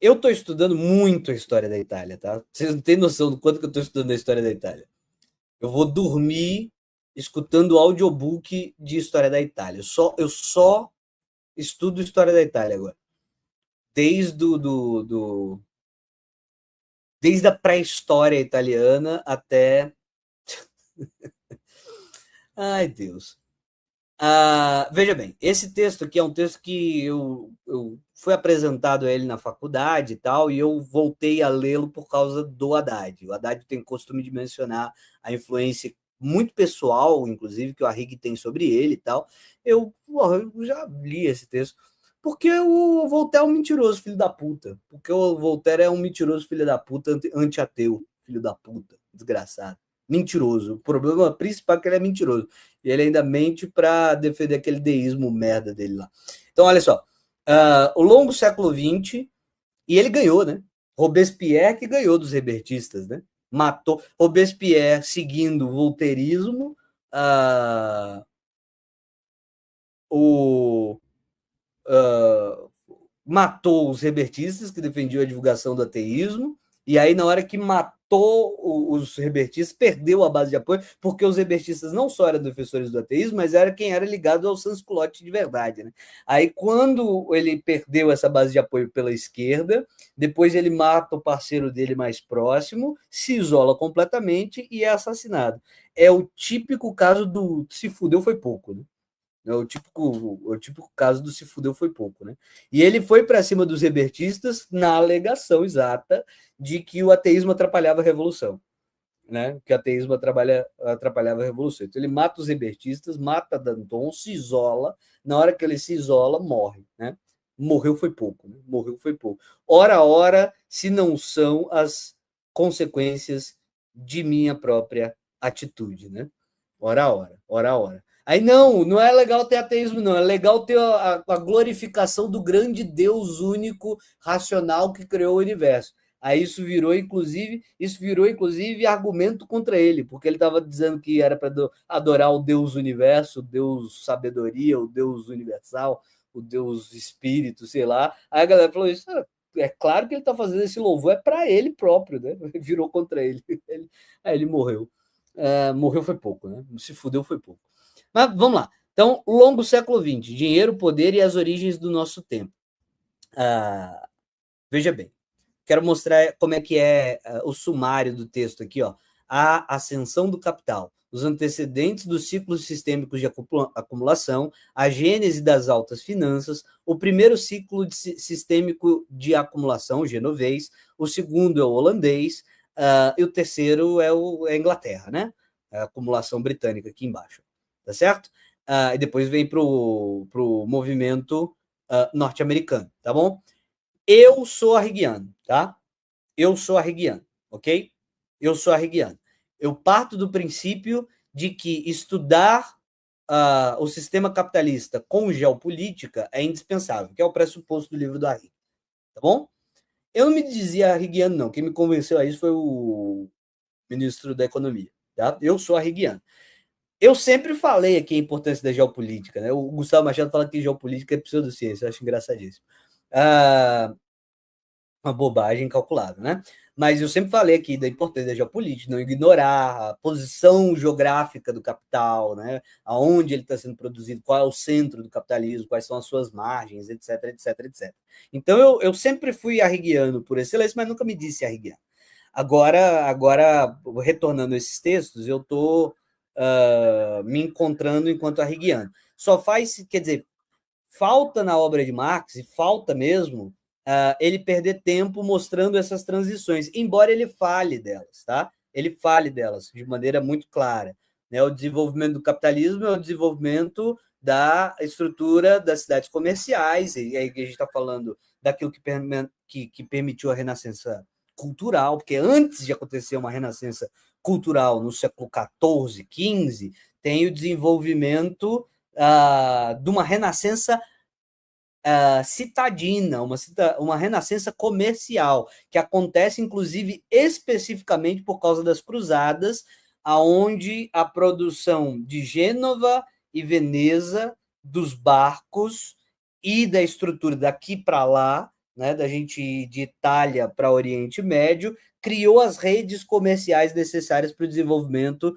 Eu estou estudando muito a história da Itália, tá? Vocês não têm noção do quanto que eu estou estudando a história da Itália. Eu vou dormir escutando audiobook de história da Itália. Eu só estudo história da Itália agora. Desde, desde a pré-história italiana até. Ai, Deus. Veja bem, esse texto aqui é um texto que eu fui apresentado a ele na faculdade e tal, e eu voltei a lê-lo por causa do Haddad. O Haddad tem costume de mencionar a influência muito pessoal, inclusive, que o Arrighi tem sobre ele e tal. Eu já li esse texto. Porque o Voltaire é um mentiroso, filho da puta. Porque o Voltaire é um mentiroso, filho da puta, anti-ateu, filho da puta, desgraçado. Mentiroso. O problema principal é que ele é mentiroso. E ele ainda mente para defender aquele deísmo merda dele lá. Então, olha só. O longo século XX, e ele ganhou, né? Robespierre que ganhou dos rebertistas, né? Matou. Robespierre seguindo o volteirismo, o, uh, matou os rebertistas que defendiam a divulgação do ateísmo, e aí na hora que matou os rebertistas, perdeu a base de apoio, porque os rebertistas não só eram defensores do ateísmo, mas era quem era ligado ao sans-culotte de verdade. Né? Aí quando ele perdeu essa base de apoio pela esquerda, depois ele mata o parceiro dele mais próximo, se isola completamente e é assassinado. É o típico caso do se fudeu foi pouco, né? É o típico caso do se fudeu foi pouco, né? E ele foi para cima dos rebertistas na alegação exata de que o ateísmo atrapalhava a revolução, né? Que o ateísmo atrapalhava a revolução. Então ele mata os rebertistas, mata Danton, se isola. Na hora que ele se isola, morre, né? Morreu foi pouco, né? Morreu foi pouco. Ora, se não são as consequências de minha própria atitude, né? Ora. Aí não é legal ter ateísmo, não. É legal ter a glorificação do grande Deus único, racional que criou o universo. Aí isso virou inclusive argumento contra ele, porque ele estava dizendo que era para adorar o Deus universo, o Deus sabedoria, o Deus universal, o Deus espírito, sei lá. Aí a galera falou isso, é claro que ele está fazendo esse louvor, é para ele próprio, né? Virou contra ele. Aí ele morreu. Morreu foi pouco, né? Se fudeu foi pouco. Mas vamos lá. Então, longo século XX, dinheiro, poder e as origens do nosso tempo. Veja bem, quero mostrar como é que é o sumário do texto aqui, ó. A ascensão do capital, os antecedentes dos ciclos sistêmicos de acumulação, a gênese das altas finanças, o primeiro ciclo sistêmico de acumulação, genovês, o segundo é o holandês, e o terceiro é a Inglaterra, né? A acumulação britânica aqui embaixo, tá certo? E depois vem para o movimento norte-americano, tá bom? Eu sou arriguiano, tá? Eu sou arriguiano, ok? Eu sou arriguiano. Eu parto do princípio de que estudar o sistema capitalista com geopolítica é indispensável, que é o pressuposto do livro do Arrighi, tá bom? Eu não me dizia arriguiano, não. Quem me convenceu a isso foi o ministro da Economia, tá? Eu sou arriguiano. Eu sempre falei aqui a importância da geopolítica, né? O Gustavo Machado fala que geopolítica é pseudociência, eu acho engraçadíssimo. Uma bobagem incalculável, né? Mas eu sempre falei aqui da importância da geopolítica, não ignorar a posição geográfica do capital, né? Aonde ele está sendo produzido, qual é o centro do capitalismo, quais são as suas margens, etc, etc, etc. Então eu sempre fui arriguiano por excelência, mas nunca me disse arriguiano. Agora retornando a esses textos, eu estou me encontrando enquanto arriguiano. Quer dizer, falta na obra de Marx, e falta mesmo, ele perder tempo mostrando essas transições, embora ele fale delas, tá? Ele fale delas de maneira muito clara. Né? O desenvolvimento do capitalismo é o desenvolvimento da estrutura das cidades comerciais, e aí que a gente está falando daquilo que permitiu a renascença cultural, porque antes de acontecer uma renascença cultural no século XIV, XV, tem o desenvolvimento de uma renascença citadina, uma renascença comercial, que acontece, inclusive, especificamente por causa das cruzadas, aonde a produção de Gênova e Veneza, dos barcos e da estrutura daqui para lá, né, da gente ir de Itália para Oriente Médio, criou as redes comerciais necessárias para o desenvolvimento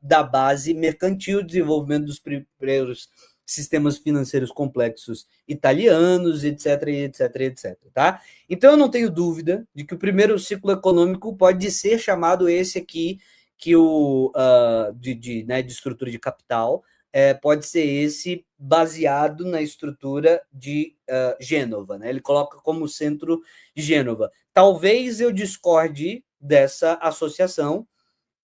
da base mercantil, desenvolvimento dos primeiros sistemas financeiros complexos italianos, etc, etc, etc. Tá? Então, eu não tenho dúvida de que o primeiro ciclo econômico pode ser chamado esse aqui, que de estrutura de capital, pode ser esse baseado na estrutura de Gênova. Né? Ele coloca como centro de Gênova. Talvez eu discorde dessa associação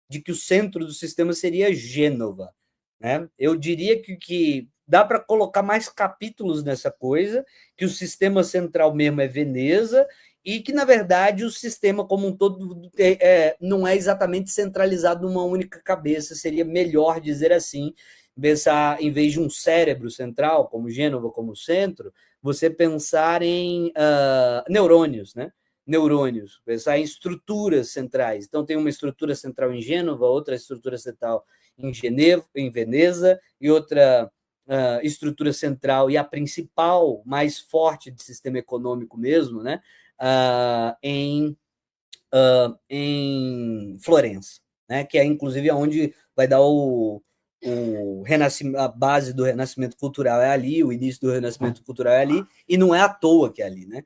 de que o centro do sistema seria Gênova. Né? Eu diria que dá para colocar mais capítulos nessa coisa, que o sistema central mesmo é Veneza, e que, na verdade, o sistema como um todo não é exatamente centralizado numa única cabeça, seria melhor dizer assim, pensar, em vez de um cérebro central, como Gênova, como centro, você pensar em neurônios, né? Neurônios, pensar em estruturas centrais. Então, tem uma estrutura central em Gênova, outra estrutura central em Veneza, e outra estrutura central, e a principal, mais forte de sistema econômico mesmo, né? Em Florença, né? Que é, inclusive, onde vai dar o renascimento, a base do renascimento cultural é ali, o início do renascimento cultural é ali, e não é à toa que é ali, né?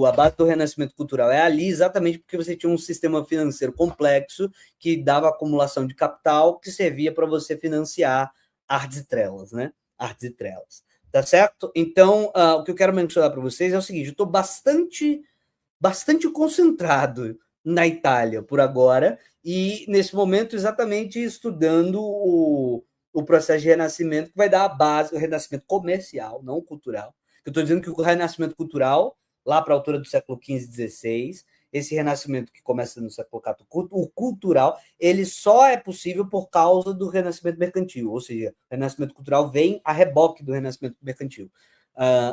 A base do renascimento cultural é ali exatamente porque você tinha um sistema financeiro complexo que dava acumulação de capital que servia para você financiar artes e trelas, né? Artes e trelas. Tá certo? Então, o que eu quero mencionar para vocês é o seguinte: eu estou bastante concentrado na Itália por agora, e nesse momento exatamente estudando o processo de renascimento que vai dar a base, o renascimento comercial, não cultural. Eu estou dizendo que o renascimento cultural, lá para a altura do século XV e XVI, esse renascimento que começa no século XIV, o cultural, ele só é possível por causa do renascimento mercantil, ou seja, o renascimento cultural vem a reboque do renascimento mercantil,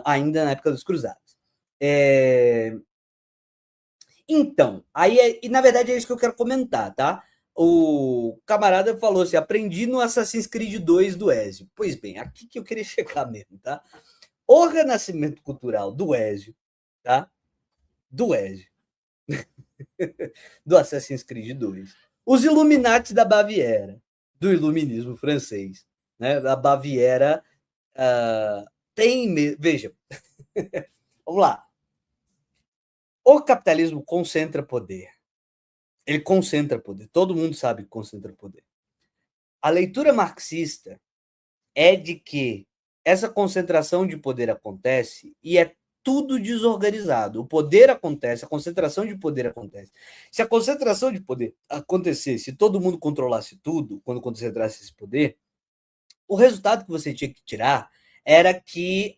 ainda na época dos cruzados. Então, e na verdade é isso que eu quero comentar, tá? O camarada falou assim: aprendi no Assassin's Creed 2 do Ezio. Pois bem, aqui que eu queria chegar mesmo, tá? O renascimento cultural do Ezio, tá? Do Ezio, do Assassin's Creed 2. Os Illuminati da Baviera, do iluminismo francês, né? Da Baviera veja, vamos lá. O capitalismo concentra poder. Ele concentra poder. Todo mundo sabe que concentra poder. A leitura marxista é de que essa concentração de poder acontece e é tudo desorganizado. O poder acontece, a concentração de poder acontece. Se a concentração de poder acontecesse, se todo mundo controlasse tudo, quando concentrasse esse poder, o resultado que você tinha que tirar era que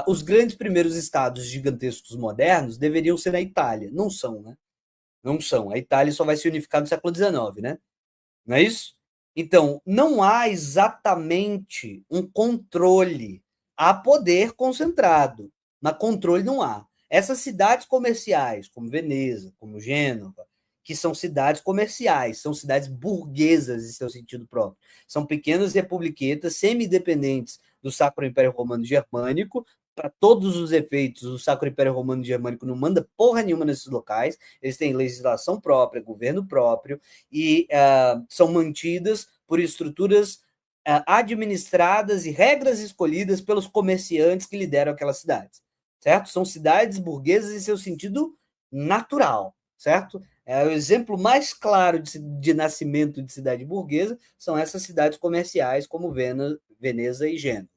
os grandes primeiros estados gigantescos modernos deveriam ser a Itália. Não são, né? Não são. A Itália só vai se unificar no século XIX, né? Não é isso? Então, não há exatamente um controle. Há poder concentrado, mas controle não há. Essas cidades comerciais, como Veneza, como Gênova, que são cidades comerciais, são cidades burguesas em seu sentido próprio. São pequenas republiquetas semi-independentes do Sacro Império Romano Germânico. Para todos os efeitos, o Sacro Império Romano Germânico não manda porra nenhuma nesses locais. Eles têm legislação própria, governo próprio, e são mantidas por estruturas administradas e regras escolhidas pelos comerciantes que lideram aquelas cidades, certo? São cidades burguesas em seu sentido natural, certo? O exemplo mais claro de nascimento de cidade burguesa são essas cidades comerciais como Veneza e Gênova.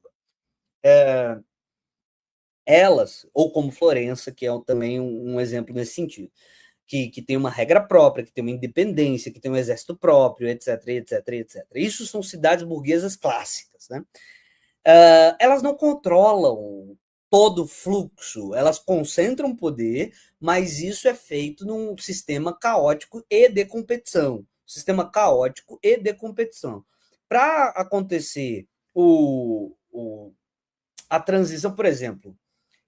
Elas, ou como Florença, que é também um exemplo nesse sentido, que tem uma regra própria, que tem uma independência, que tem um exército próprio, etc, etc, etc. Isso são cidades burguesas clássicas, né? Elas não controlam todo o fluxo, elas concentram poder, mas isso é feito num sistema caótico e de competição. Sistema caótico e de competição. Para acontecer a transição, por exemplo,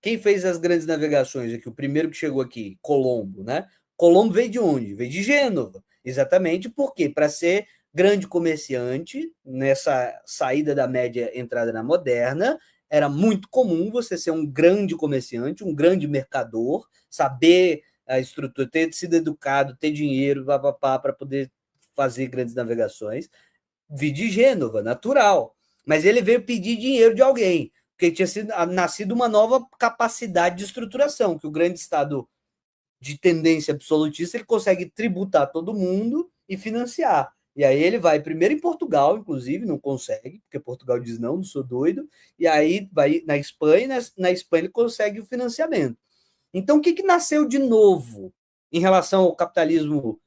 quem fez as grandes navegações aqui? O primeiro que chegou aqui, Colombo, né? Colombo veio de onde? Veio de Gênova. Exatamente porque, para ser grande comerciante, nessa saída da média entrada na moderna, era muito comum você ser um grande comerciante, um grande mercador, saber a estrutura, ter sido educado, ter dinheiro para poder fazer grandes navegações. Vi de Gênova, natural. Mas ele veio pedir dinheiro de alguém, porque tinha nascido uma nova capacidade de estruturação, que o grande Estado de tendência absolutista ele consegue tributar todo mundo e financiar. E aí ele vai primeiro em Portugal, inclusive, não consegue, porque Portugal diz não sou doido, e aí vai na Espanha, e na Espanha ele consegue o financiamento. Então, o que nasceu de novo em relação ao capitalismo,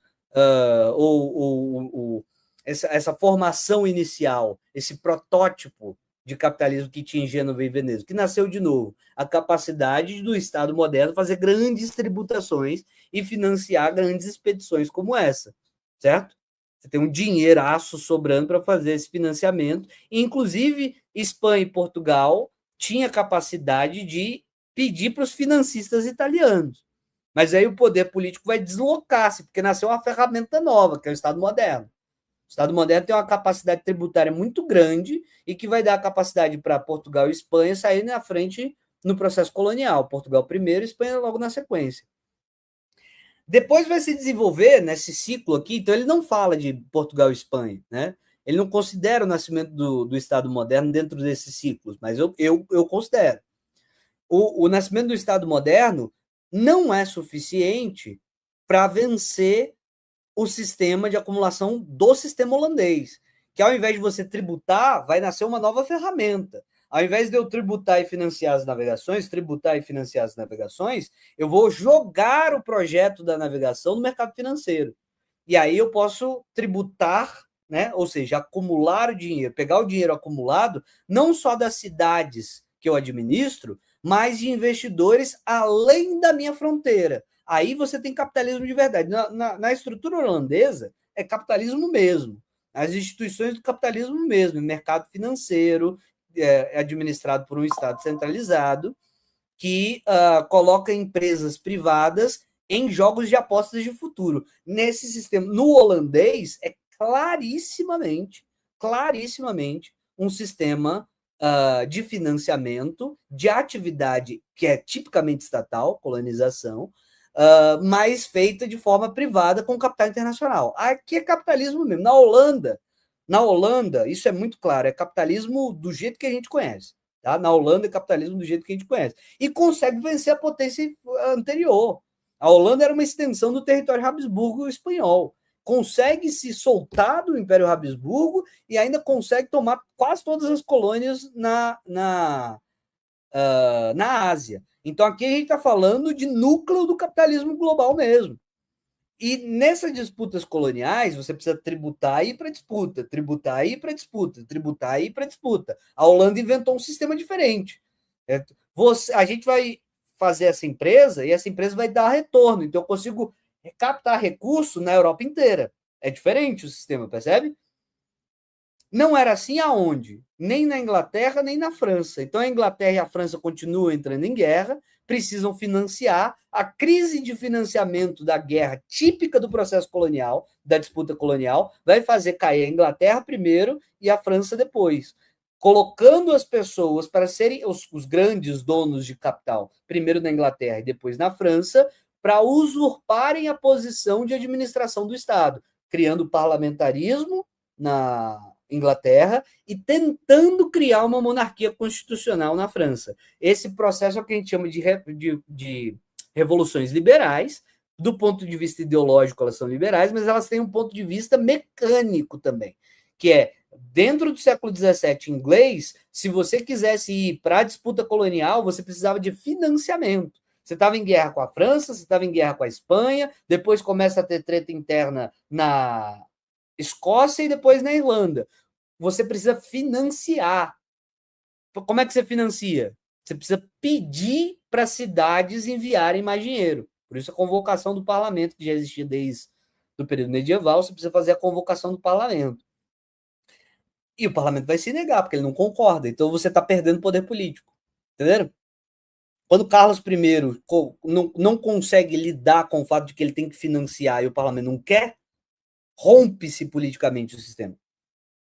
essa formação inicial, esse protótipo de capitalismo que tinha em Gênova e Veneza? Que nasceu de novo? A capacidade do Estado moderno fazer grandes tributações e financiar grandes expedições como essa, certo? Você tem um dinheiraço sobrando para fazer esse financiamento. E, inclusive, Espanha e Portugal tinham capacidade de pedir para os financistas italianos. Mas aí o poder político vai deslocar-se, porque nasceu uma ferramenta nova, que é o Estado moderno. O Estado moderno tem uma capacidade tributária muito grande e que vai dar a capacidade para Portugal e Espanha saírem na frente no processo colonial. Portugal primeiro, Espanha logo na sequência. Depois vai se desenvolver nesse ciclo aqui, então ele não fala de Portugal e Espanha, né? Ele não considera o nascimento do Estado moderno dentro desses ciclos, mas eu considero. O nascimento do Estado moderno não é suficiente para vencer o sistema de acumulação do sistema holandês, que ao invés de você tributar, vai nascer uma nova ferramenta. Ao invés de eu tributar e financiar as navegações, eu vou jogar o projeto da navegação no mercado financeiro. E aí eu posso tributar, né? Ou seja, acumular o dinheiro, pegar o dinheiro acumulado, não só das cidades que eu administro, mas de investidores além da minha fronteira. Aí você tem capitalismo de verdade. Na estrutura holandesa, é capitalismo mesmo. As instituições do capitalismo mesmo, mercado financeiro, é administrado por um Estado centralizado, que coloca empresas privadas em jogos de apostas de futuro. Nesse sistema, no holandês, é clarissimamente um sistema de financiamento de atividade que é tipicamente estatal, colonização, mas feita de forma privada com capital internacional. Aqui é capitalismo mesmo. Na Holanda, isso é muito claro, é capitalismo do jeito que a gente conhece. Tá? Na Holanda é capitalismo do jeito que a gente conhece. E consegue vencer a potência anterior. A Holanda era uma extensão do território Habsburgo espanhol. Consegue se soltar do Império Habsburgo e ainda consegue tomar quase todas as colônias na Ásia. Então aqui a gente está falando de núcleo do capitalismo global mesmo. E nessas disputas coloniais, você precisa tributar e ir para disputa, tributar e ir para disputa, tributar e ir para disputa. A Holanda inventou um sistema diferente. A gente vai fazer essa empresa e essa empresa vai dar retorno. Então eu consigo captar recurso na Europa inteira. É diferente o sistema, percebe? Não era assim aonde? Nem na Inglaterra, nem na França. Então a Inglaterra e a França continuam entrando em guerra, precisam financiar. A crise de financiamento da guerra, típica do processo colonial, da disputa colonial, vai fazer cair a Inglaterra primeiro e a França depois, colocando as pessoas para serem os grandes donos de capital, primeiro na Inglaterra e depois na França, para usurparem a posição de administração do Estado, criando parlamentarismo na Inglaterra e tentando criar uma monarquia constitucional na França. Esse processo é o que a gente chama de revoluções liberais. Do ponto de vista ideológico, elas são liberais, mas elas têm um ponto de vista mecânico também, que é dentro do século XVII inglês, se você quisesse ir para a disputa colonial, você precisava de financiamento. Você estava em guerra com a França, você estava em guerra com a Espanha, depois começa a ter treta interna na Escócia e depois na Irlanda. Você precisa financiar. Como é que você financia? Você precisa pedir para cidades enviarem mais dinheiro. Por isso a convocação do parlamento, que já existia desde o período medieval, você precisa fazer a convocação do parlamento. E o parlamento vai se negar, porque ele não concorda. Então você está perdendo poder político. Entenderam? Quando Carlos I não consegue lidar com o fato de que ele tem que financiar e o parlamento não quer, rompe-se politicamente o sistema.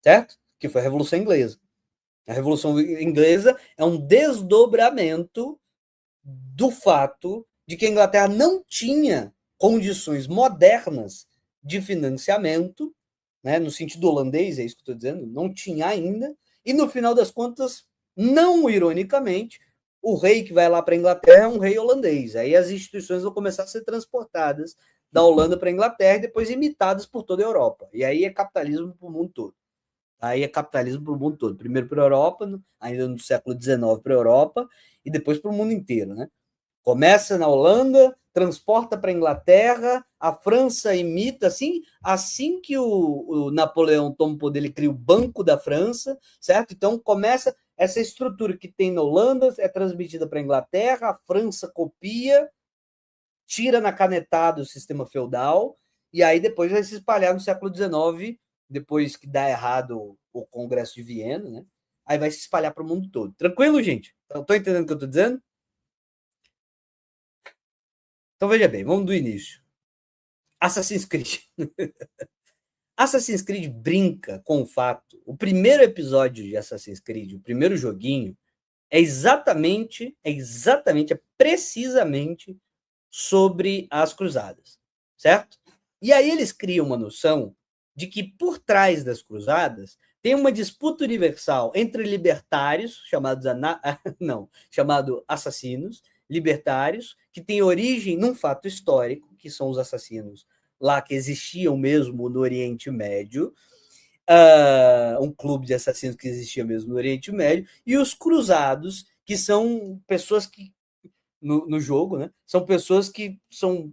Certo? Que foi a Revolução Inglesa. A Revolução Inglesa é um desdobramento do fato de que a Inglaterra não tinha condições modernas de financiamento, né, no sentido holandês, é isso que eu estou dizendo, não tinha ainda, e no final das contas, não ironicamente, o rei que vai lá para a Inglaterra é um rei holandês. Aí as instituições vão começar a ser transportadas da Holanda para a Inglaterra e depois imitadas por toda a Europa. E aí é capitalismo para o mundo todo. Aí é capitalismo para o mundo todo. Primeiro para a Europa, ainda no século XIX para a Europa, e depois para o mundo inteiro, né? Começa na Holanda, transporta para a Inglaterra, a França imita, assim que o Napoleão toma o poder, ele cria o Banco da França, certo? Então começa essa estrutura que tem na Holanda, é transmitida para a Inglaterra, a França copia, tira na canetada o sistema feudal, e aí depois vai se espalhar no século XIX, depois que dá errado o Congresso de Viena, né? Aí vai se espalhar para o mundo todo. Tranquilo, gente? Estou entendendo o que eu estou dizendo? Então veja bem, vamos do início. Assassin's Creed. Assassin's Creed brinca com o fato. O primeiro episódio de Assassin's Creed, o primeiro joguinho, é precisamente sobre as cruzadas, certo? E aí eles criam uma noção de que por trás das cruzadas tem uma disputa universal entre libertários, chamados não, chamado assassinos, libertários, que tem origem num fato histórico, que são os assassinos lá que existiam mesmo no Oriente Médio, um clube de assassinos que existia mesmo no Oriente Médio, e os cruzados, que são pessoas que, no jogo, né, são pessoas que são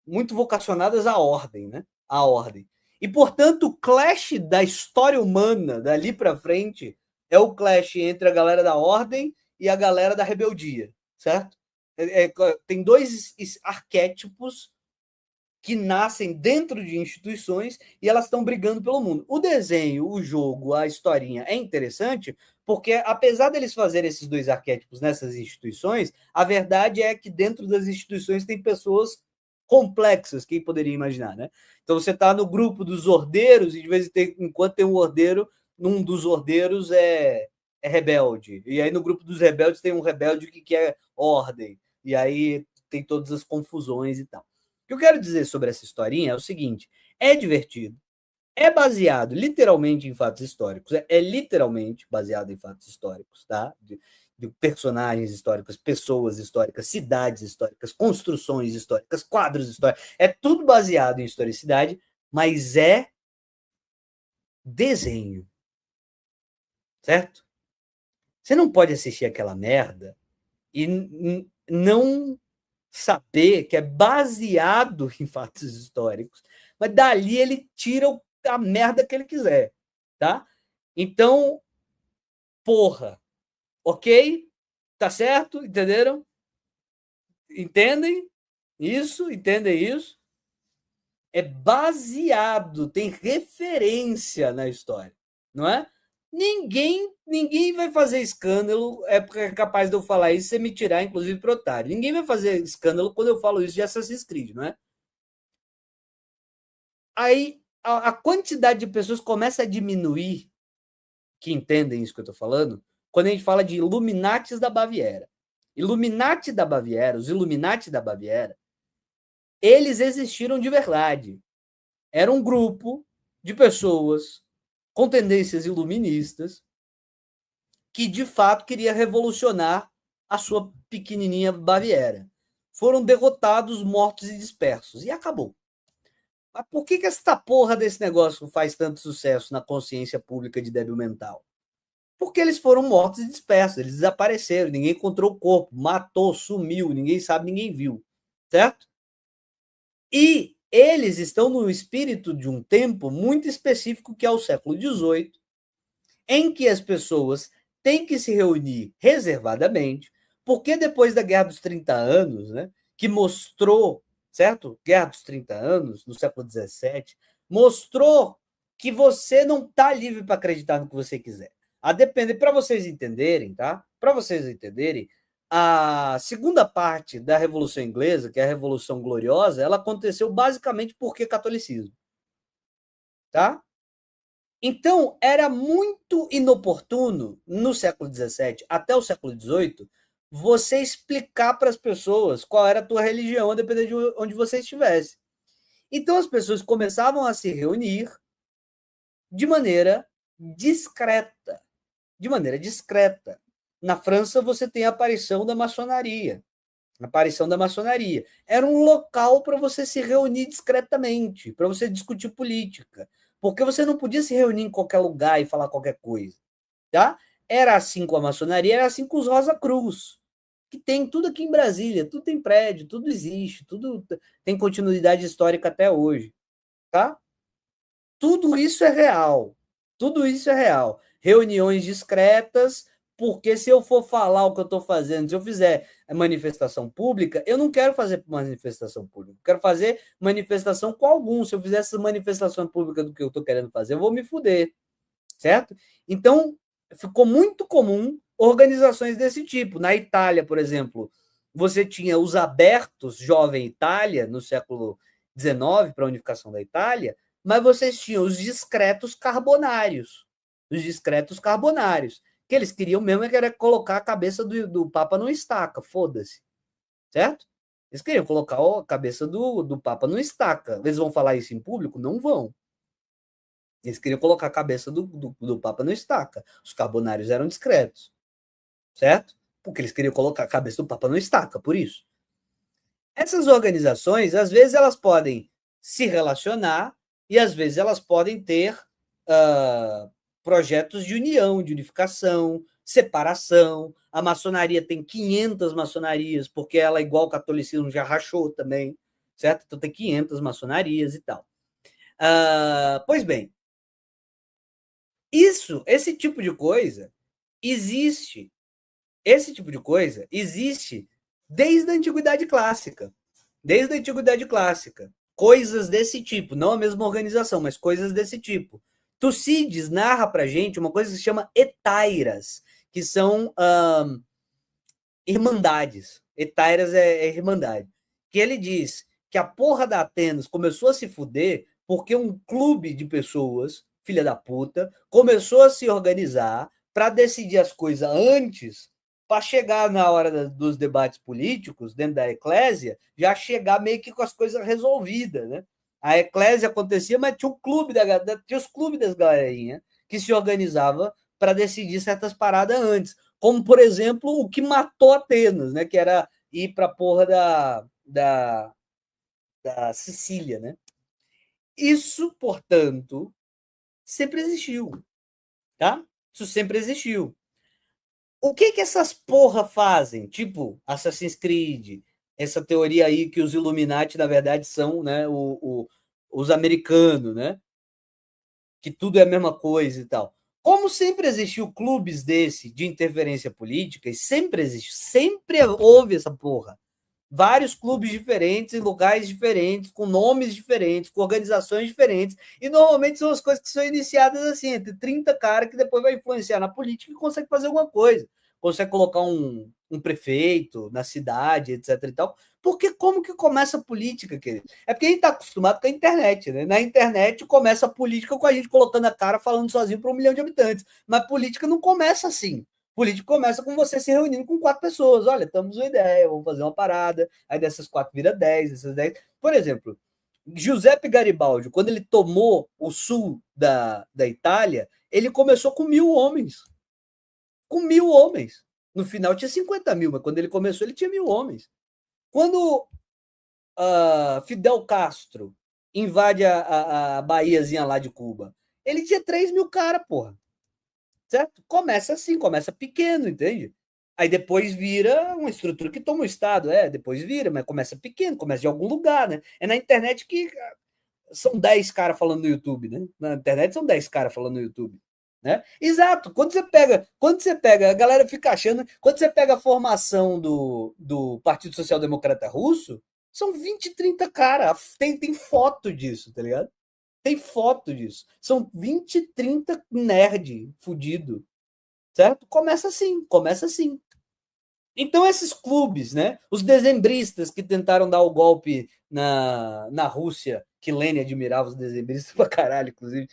muito vocacionadas à ordem, né? À ordem. E, portanto, o clash da história humana dali para frente é o clash entre a galera da ordem e a galera da rebeldia, certo? Tem dois arquétipos que nascem dentro de instituições e elas estão brigando pelo mundo. O desenho, o jogo, a historinha é interessante porque, apesar deles fazerem esses dois arquétipos nessas instituições, a verdade é que dentro das instituições tem pessoas complexas, quem poderia imaginar, né? Então você está no grupo dos ordeiros e de vez em quando tem um ordeiro, um dos ordeiros é rebelde. E aí no grupo dos rebeldes tem um rebelde que quer ordem. E aí tem todas as confusões e tal. O que eu quero dizer sobre essa historinha é o seguinte: é divertido, é baseado literalmente em fatos históricos, é literalmente baseado em fatos históricos, tá? De personagens históricos, pessoas históricas, cidades históricas, construções históricas, quadros históricos, é tudo baseado em historicidade, mas é desenho, certo? Você não pode assistir aquela merda e não saber que é baseado em fatos históricos, mas dali ele tira a merda que ele quiser, tá? Então, porra, ok? Tá certo? Entenderam? Entendem isso? Entendem isso? É baseado, tem referência na história, não é? Ninguém vai fazer escândalo, é capaz de eu falar isso e você me tirar, inclusive, pro otário. Ninguém vai fazer escândalo quando eu falo isso de Assassin's Creed, não é? Aí a quantidade de pessoas começa a diminuir que entendem isso que eu estou falando quando a gente fala de Illuminatis da Baviera. Illuminati da Baviera, os Illuminati da Baviera, eles existiram de verdade. Era um grupo de pessoas com tendências iluministas que de fato queria revolucionar a sua pequenininha Baviera. Foram derrotados, mortos e dispersos. E acabou. Mas por que essa porra desse negócio faz tanto sucesso na consciência pública de débil mental? Porque eles foram mortos e dispersos, eles desapareceram, ninguém encontrou o corpo, matou, sumiu, ninguém sabe, ninguém viu, certo? E eles estão no espírito de um tempo muito específico, que é o século XVIII, em que as pessoas têm que se reunir reservadamente, porque depois da Guerra dos 30 Anos, né, que mostrou, certo? Guerra dos 30 Anos, no século XVII, mostrou que você não está livre para acreditar no que você quiser. A depender, para vocês entenderem, tá? Para vocês entenderem, a segunda parte da Revolução Inglesa, que é a Revolução Gloriosa, ela aconteceu basicamente porque catolicismo, tá? Então, era muito inoportuno, no século XVII até o século XVIII, você explicar para as pessoas qual era a tua religião, a depender de onde você estivesse. Então, as pessoas começavam a se reunir de maneira discreta. De maneira discreta. Na França, você tem a aparição da maçonaria. A aparição da maçonaria. Era um local para você se reunir discretamente, para você discutir política. Porque você não podia se reunir em qualquer lugar e falar qualquer coisa. Tá? Era assim com a maçonaria, era assim com os Rosa Cruz, que tem tudo aqui em Brasília, tudo tem prédio, tudo existe, tudo tem continuidade histórica até hoje. Tá? Tudo isso é real. Tudo isso é real. Reuniões discretas, porque se eu for falar o que eu estou fazendo, se eu fizer manifestação pública, eu não quero fazer manifestação pública, eu quero fazer manifestação com algum. Se eu fizer essa manifestação pública do que eu estou querendo fazer, eu vou me fuder, certo? Então, ficou muito comum organizações desse tipo. Na Itália, por exemplo, você tinha os abertos Jovem Itália, no século XIX, para a unificação da Itália, mas vocês tinham os discretos carbonários. Os discretos carbonários. Que eles queriam mesmo era colocar a cabeça do Papa no estaca, foda-se. Certo? Eles queriam colocar a cabeça do Papa no estaca. Eles vão falar isso em público? Não vão. Eles queriam colocar a cabeça do Papa no estaca. Os carbonários eram discretos. Certo? Porque eles queriam colocar a cabeça do Papa no estaca, por isso. Essas organizações, às vezes, elas podem se relacionar e, às vezes, elas podem ter projetos de união, de unificação, separação. A maçonaria tem 500 maçonarias, porque ela, igual o catolicismo, já rachou também, certo? Então tem 500 maçonarias e tal. Pois bem, esse tipo de coisa existe. Esse tipo de coisa existe desde a Antiguidade Clássica. Desde a Antiguidade Clássica. Coisas desse tipo, não a mesma organização, mas coisas desse tipo. Tucídides narra pra gente uma coisa que se chama etairas, que são irmandades. Etairas é irmandade. Que ele diz que a porra da Atenas começou a se fuder porque um clube de pessoas, filha da puta, começou a se organizar para decidir as coisas antes, para chegar na hora dos debates políticos, dentro da eclésia, já chegar meio que com as coisas resolvidas, né? A eclésia acontecia, mas tinha, tinha os clubes das galerinhas que se organizava para decidir certas paradas antes. Como, por exemplo, o que matou Atenas, né? Que era ir para a porra da Sicília, né? Isso, portanto, sempre existiu, tá? Isso sempre existiu. O que essas porra fazem? Tipo, Assassin's Creed, essa teoria aí que os Illuminati, na verdade, são, né, os americanos, né? Que tudo é a mesma coisa e tal. Como sempre existiu clubes desse de interferência política, e sempre existe, sempre houve essa porra. Vários clubes diferentes, em lugares diferentes, com nomes diferentes, com organizações diferentes, e normalmente são as coisas que são iniciadas assim, entre 30 caras que depois vai influenciar na política e consegue fazer alguma coisa. Consegue colocar um prefeito na cidade, etc e tal. Porque como que começa a política, querido? É porque a gente está acostumado com a internet, né? Na internet começa a política com a gente colocando a cara falando sozinho para 1 milhão de habitantes. Mas política não começa assim. Política começa com você se reunindo com 4 pessoas. Olha, temos uma ideia, vamos fazer uma parada. Aí dessas 4 vira 10, dessas 10. Por exemplo, Giuseppe Garibaldi, quando ele tomou o sul da Itália, ele começou com 1.000 homens. Com 1.000 homens. No final tinha 50 mil, mas quando ele começou, ele tinha 1.000 homens. Quando Fidel Castro invade a Bahiazinha lá de Cuba, ele tinha 3.000 caras, porra. Certo? Começa assim, começa pequeno, entende? Aí depois vira uma estrutura que toma o Estado, depois vira, mas começa pequeno, começa de algum lugar, né? É na internet que são 10 caras falando no YouTube, né? Na internet são 10 caras falando no YouTube. Né? Exato. Quando você pega, a galera fica achando, quando você pega a formação do Partido Social Democrata Russo, são 20, 30 caras. Tem foto disso, tá ligado? Tem foto disso. São 20, 30 nerd fudido, certo? Começa assim, começa assim. Então esses clubes, né? Os dezembristas que tentaram dar o golpe na Rússia, que Lenin admirava os dezembristas pra caralho, inclusive.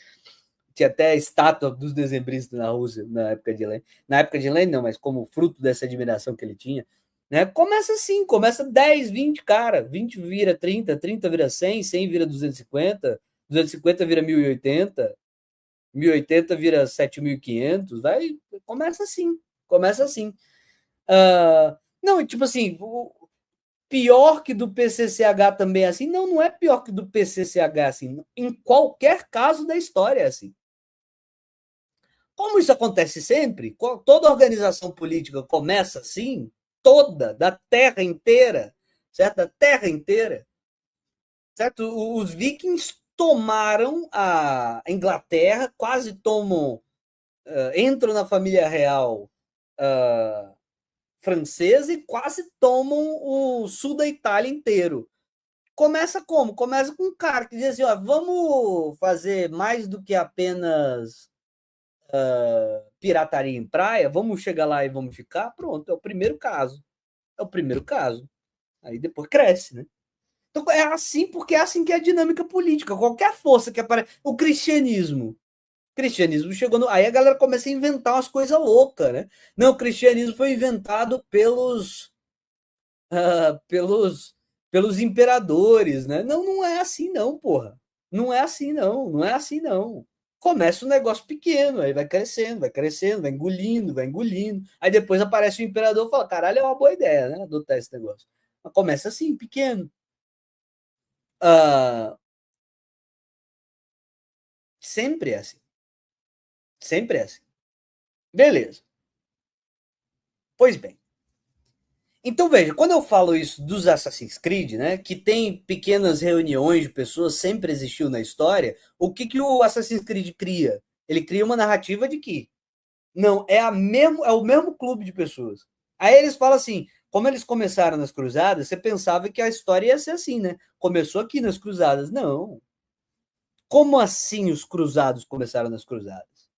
tinha até a estátua dos dezembristas na Rússia, na época de Lenin. Na época de Lenin, não, mas como fruto dessa admiração que ele tinha. Né? Começa assim, começa 10, 20, cara. 20 vira 30, 30 vira 100, 100 vira 250, 250 vira 1080, 1080 vira 7500. Vai, começa assim, começa assim. Não, tipo assim, pior que do PCCH também é assim? Não, não é pior que do PCCH assim. Em qualquer caso da história é assim. Como isso acontece sempre, toda organização política começa assim, toda, da terra inteira, certo? Da terra inteira, certo? Os vikings tomaram a Inglaterra, quase tomam, entram na família real francesa e quase tomam o sul da Itália inteiro. Começa como? Começa com um cara que diz assim, ó, vamos fazer mais do que apenas pirataria em praia, vamos chegar lá e vamos ficar, pronto, é o primeiro caso. É o primeiro caso. Aí depois cresce, né? Então é assim porque é assim que é a dinâmica política. Qualquer força que aparece. O cristianismo. O cristianismo chegou no. Aí a galera começa a inventar umas coisas loucas, né? Não, o cristianismo foi inventado pelos imperadores, né? Não, não é assim, não, porra. Não é assim, não. Não é assim, não. Começa um negócio pequeno, aí vai crescendo, vai crescendo, vai engolindo, vai engolindo. Aí depois aparece o imperador e fala: caralho, é uma boa ideia, né? Adotar esse negócio. Mas começa assim, pequeno. Ah, sempre é assim. Sempre é assim. Beleza. Pois bem. Então, veja, quando eu falo isso dos Assassin's Creed, né, que tem pequenas reuniões de pessoas, sempre existiu na história, o que, que o Assassin's Creed cria? Ele cria uma narrativa de que não, é o mesmo clube de pessoas. Aí eles falam assim, como eles começaram nas cruzadas, você pensava que a história ia ser assim, né? Começou aqui nas cruzadas. Não. Como assim os cruzados começaram nas cruzadas?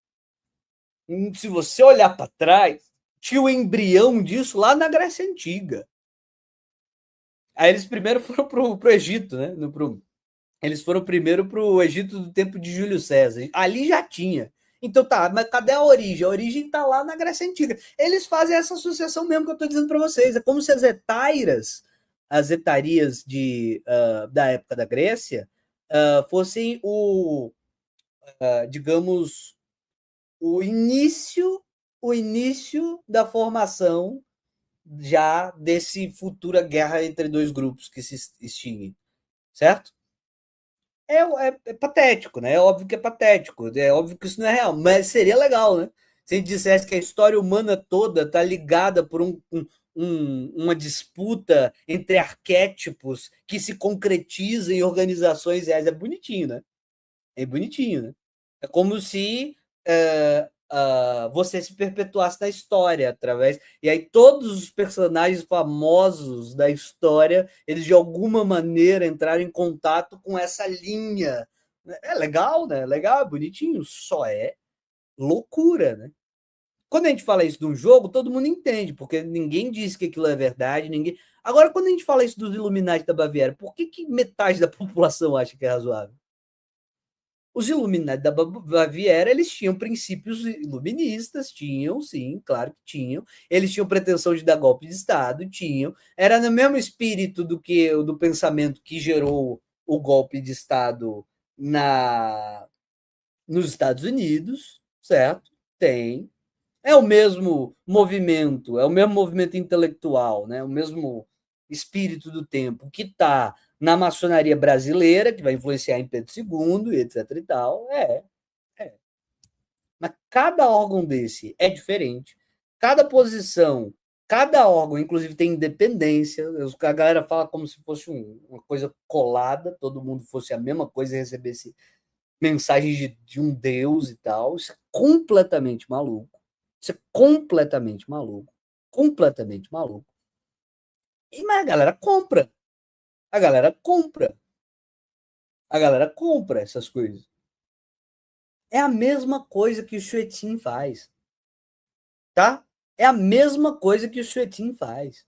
Se você olhar para trás, tinha o embrião disso lá na Grécia Antiga. Aí eles primeiro foram pro Egito, né? Eles foram primeiro pro Egito do tempo de Júlio César. Ali já tinha. Então tá, mas cadê a origem? A origem tá lá na Grécia Antiga. Eles fazem essa associação mesmo que eu tô dizendo para vocês. É como se as etarias da época da Grécia, fossem digamos, o início, o início da formação já desse futura guerra entre dois grupos que se extinguem, certo? É patético, né? É óbvio que é patético, é óbvio que isso não é real, mas seria legal, né? Se a gente dissesse que a história humana toda está ligada por uma disputa entre arquétipos que se concretizam em organizações reais. É bonitinho, né? É bonitinho, né? É como se você se perpetuasse na história através. E aí todos os personagens famosos da história, eles de alguma maneira entraram em contato com essa linha. É legal, né? Legal, é bonitinho, só é loucura, né? Quando a gente fala isso de um jogo, todo mundo entende, porque ninguém diz que aquilo é verdade, ninguém. Agora, quando a gente fala isso dos Illuminati da Baviera, por que metade da população acha que é razoável? Os Illuminati da Baviera, eles tinham princípios iluministas, tinham, sim, claro que tinham. Eles tinham pretensão de dar golpe de Estado, tinham. Era no mesmo espírito do pensamento que gerou o golpe de Estado nos Estados Unidos, certo? Tem. É o mesmo movimento intelectual, né? O mesmo espírito do tempo que está na maçonaria brasileira, que vai influenciar em Pedro II, e etc e tal. É. Mas cada órgão desse é diferente. Cada posição, cada órgão, inclusive, tem independência. A galera fala como se fosse uma coisa colada, todo mundo fosse a mesma coisa e recebesse mensagens de um deus e tal. Isso é completamente maluco. Isso é completamente maluco. Completamente maluco. Mas a galera compra. A galera compra. A galera compra essas coisas. É a mesma coisa que o Chuetin faz. Tá? É a mesma coisa que o Chuetin faz.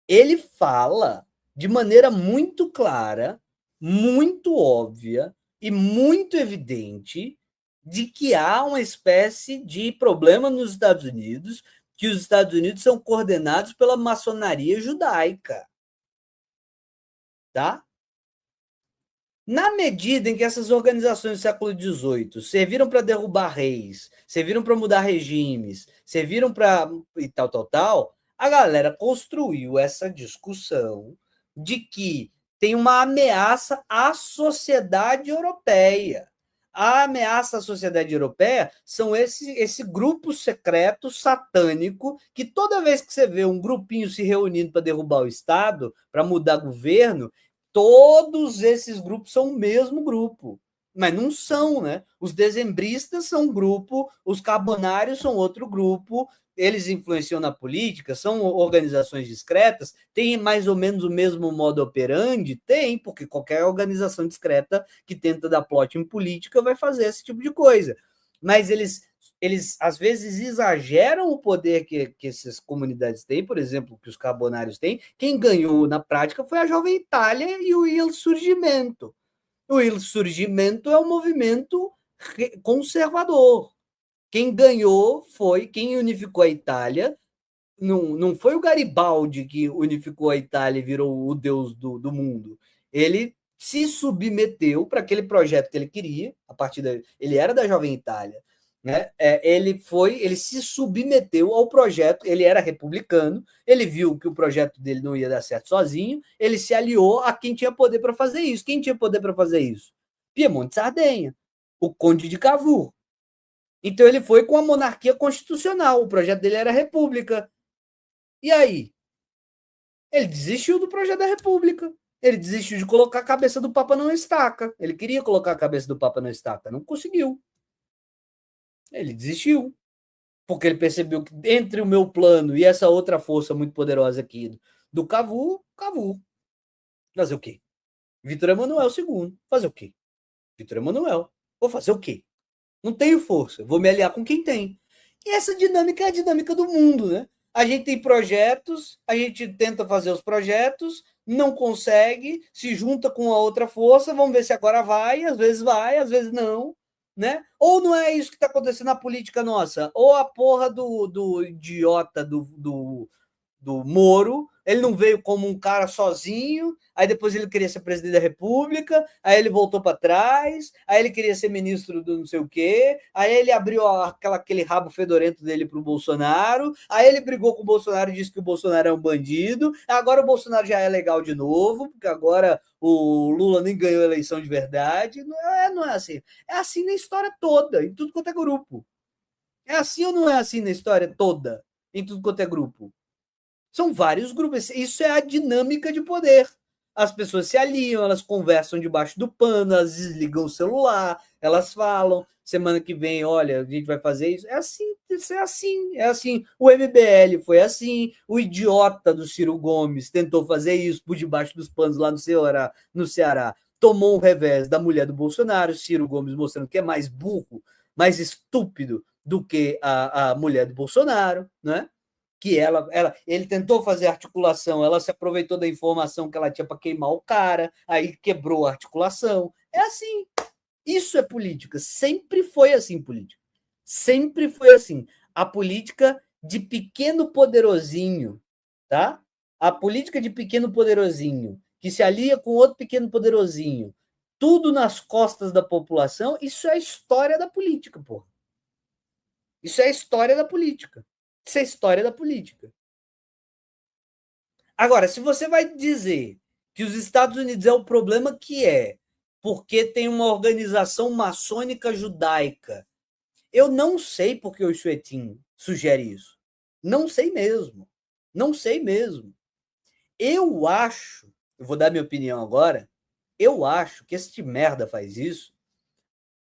Ele fala de maneira muito clara, muito óbvia e muito evidente de que há uma espécie de problema nos Estados Unidos, que os Estados Unidos são coordenados pela maçonaria judaica, tá? Na medida em que essas organizações do século XVIII serviram para derrubar reis, serviram para mudar regimes, serviram para e tal, a galera construiu essa discussão de que tem uma ameaça à sociedade europeia. A ameaça à sociedade europeia são esse grupo secreto satânico que toda vez que você vê um grupinho se reunindo para derrubar o Estado, para mudar governo, todos esses grupos são o mesmo grupo, mas não são, né? Os dezembristas são um grupo, os carbonários são outro grupo, eles influenciam na política, são organizações discretas, têm mais ou menos o mesmo modo operandi? Tem, porque qualquer organização discreta que tenta dar plot em política vai fazer esse tipo de coisa. Mas eles às vezes exageram o poder que essas comunidades têm, por exemplo, que os carbonários têm. Quem ganhou na prática foi a Jovem Itália e o Il Surgimento. O Il Surgimento é um movimento conservador. Quem ganhou foi quem unificou a Itália. Não foi o Garibaldi que unificou a Itália e virou o deus do mundo. Ele se submeteu para aquele projeto que ele queria, a partir ele era da Jovem Itália, né? Ele se submeteu ao projeto, ele era republicano, ele viu que o projeto dele não ia dar certo sozinho, ele se aliou a quem tinha poder para fazer isso. Quem tinha poder para fazer isso? Piemonte Sardenha, o Conde de Cavour. Então ele foi com a monarquia constitucional, o projeto dele era a república. E aí? Ele desistiu do projeto da república. Ele desistiu de colocar a cabeça do Papa na estaca. Ele queria colocar a cabeça do Papa na estaca, não conseguiu. Ele desistiu. Porque ele percebeu que entre o meu plano e essa outra força muito poderosa aqui do Cavour. Fazer o quê? Vitor Emanuel II. Fazer o quê? Vitor Emanuel. Vou fazer o quê? Não tenho força. Vou me aliar com quem tem. E essa dinâmica é a dinâmica do mundo, né? A gente tem projetos, a gente tenta fazer os projetos, não consegue, se junta com a outra força, vamos ver se agora vai, às vezes não, né? Ou não é isso que está acontecendo na política nossa, ou a porra do idiota do Moro, ele não veio como um cara sozinho, aí depois ele queria ser presidente da República, aí ele voltou para trás, aí ele queria ser ministro do não sei o quê, aí ele abriu aquele rabo fedorento dele para o Bolsonaro, aí ele brigou com o Bolsonaro e disse que o Bolsonaro é um bandido, agora o Bolsonaro já é legal de novo, porque agora o Lula nem ganhou a eleição de verdade. Não é assim. É assim na história toda, em tudo quanto é grupo. É assim ou não é assim na história toda, em tudo quanto é grupo? São vários grupos. Isso é a dinâmica de poder. As pessoas se aliam, elas conversam debaixo do pano, elas desligam o celular, elas falam. Semana que vem, olha, a gente vai fazer isso. É assim, isso é assim, é assim. O MBL foi assim, o idiota do Ciro Gomes tentou fazer isso por debaixo dos panos lá no Ceará. Tomou um revés da mulher do Bolsonaro, Ciro Gomes mostrando que é mais burro, mais estúpido do que a mulher do Bolsonaro, né? Que ele tentou fazer articulação, ela se aproveitou da informação que ela tinha para queimar o cara, aí quebrou a articulação. É assim. Isso é política. Sempre foi assim, política. Sempre foi assim. A política de pequeno poderosinho, tá? A política de pequeno poderosinho, que se alia com outro pequeno poderosinho, tudo nas costas da população, isso é a história da política, porra. Isso é a história da política. Isso é a história da política. Agora, se você vai dizer que os Estados Unidos é o problema que é, porque tem uma organização maçônica judaica, eu não sei porque o Chuetin sugere isso. Não sei mesmo. Não sei mesmo. Eu acho, eu vou dar minha opinião agora, eu acho que este merda faz isso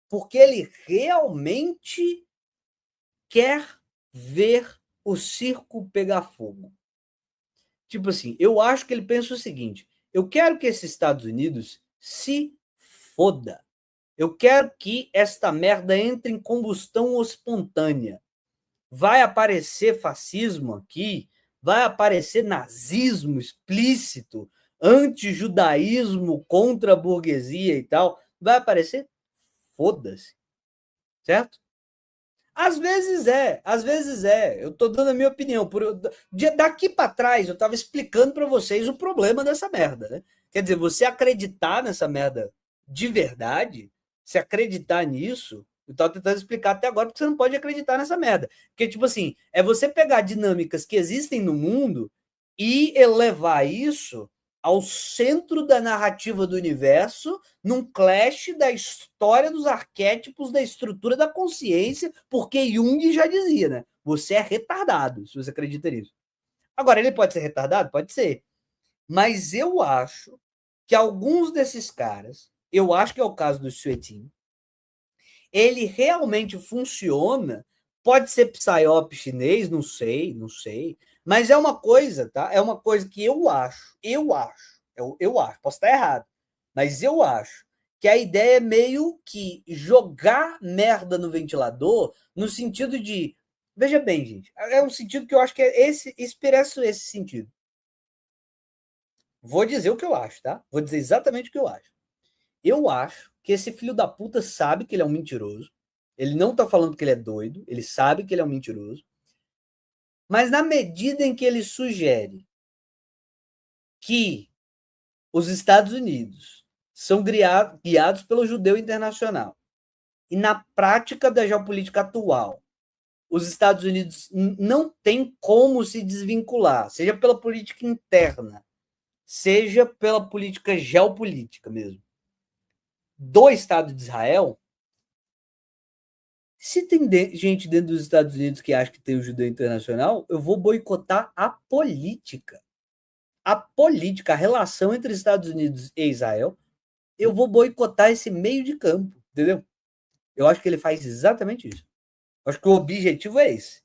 porque ele realmente quer ver o circo pegar fogo. Tipo assim, eu acho que ele pensa o seguinte: eu quero que esses Estados Unidos se foda. Eu quero que esta merda entre em combustão espontânea. Vai aparecer fascismo aqui, vai aparecer nazismo explícito, antijudaísmo contra a burguesia e tal. Vai aparecer? Foda-se. certo? Às vezes é, às vezes é. Eu estou dando a minha opinião. Daqui para trás, eu estava explicando para vocês o problema dessa merda, né? Quer dizer, você acreditar nessa merda de verdade, se acreditar nisso, eu estava tentando explicar até agora porque você não pode acreditar nessa merda. Porque, tipo assim, é você pegar dinâmicas que existem no mundo e elevar isso ao centro da narrativa do universo, num clash da história dos arquétipos, da estrutura da consciência, porque Jung já dizia, né? Você é retardado, se você acredita nisso. Agora, ele pode ser retardado? Pode ser. Mas eu acho que alguns desses caras, eu acho que é o caso do Suetin, ele realmente funciona. Pode ser psyop chinês, não sei, não sei. Mas é uma coisa, tá? É uma coisa que eu acho, posso estar errado, mas eu acho que a ideia é meio que jogar merda no ventilador, no sentido de, veja bem, gente, é um sentido que eu acho que é esse, expresso esse sentido. Vou dizer o que eu acho, tá? Vou dizer exatamente o que eu acho. Eu acho que esse filho da puta sabe que ele é um mentiroso. Ele não tá falando que ele é doido, ele sabe que ele é um mentiroso. Mas na medida em que ele sugere que os Estados Unidos são guiados pelo judeu internacional e na prática da geopolítica atual, os Estados Unidos não têm como se desvincular, seja pela política interna, seja pela política geopolítica mesmo, do Estado de Israel. Se tem gente dentro dos Estados Unidos que acha que tem o judeu internacional, eu vou boicotar a política. A política, a relação entre Estados Unidos e Israel, eu vou boicotar esse meio de campo, entendeu? Eu acho que ele faz exatamente isso. Eu acho que o objetivo é esse.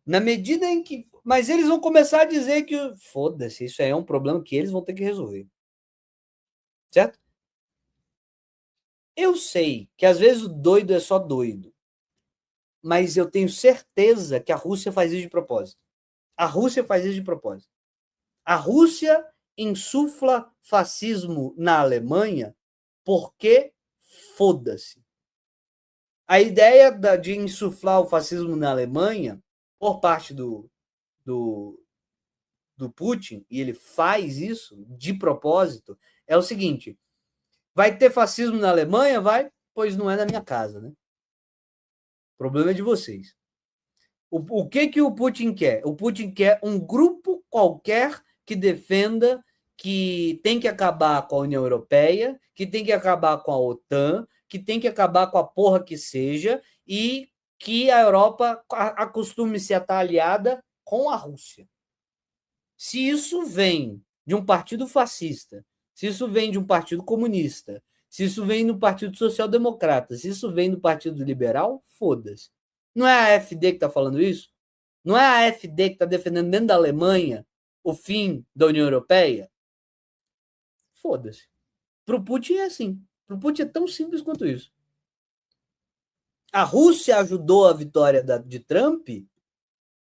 Na medida em que. Mas eles vão começar a dizer que. Foda-se, isso aí é um problema que eles vão ter que resolver. Certo? Eu sei que às vezes o doido é só doido. Mas eu tenho certeza que a Rússia faz isso de propósito. A Rússia faz isso de propósito. A Rússia insufla fascismo na Alemanha porque foda-se. A ideia de insuflar o fascismo na Alemanha por parte do, do Putin, e ele faz isso de propósito, é o seguinte: vai ter fascismo na Alemanha? Vai? Pois não é na minha casa, né? O problema é de vocês. O que o Putin quer? O Putin quer um grupo qualquer que defenda que tem que acabar com a União Europeia, que tem que acabar com a OTAN, que tem que acabar com a porra que seja, e que a Europa acostume-se a estar aliada com a Rússia. Se isso vem de um partido fascista, se isso vem de um partido comunista, se isso vem do Partido Social Democrata, se isso vem do Partido Liberal, foda-se. Não é a AfD que está falando isso? Não é a AfD que está defendendo dentro da Alemanha o fim da União Europeia? Foda-se. Para o Putin é assim. Para o Putin é tão simples quanto isso. A Rússia ajudou a vitória de Trump.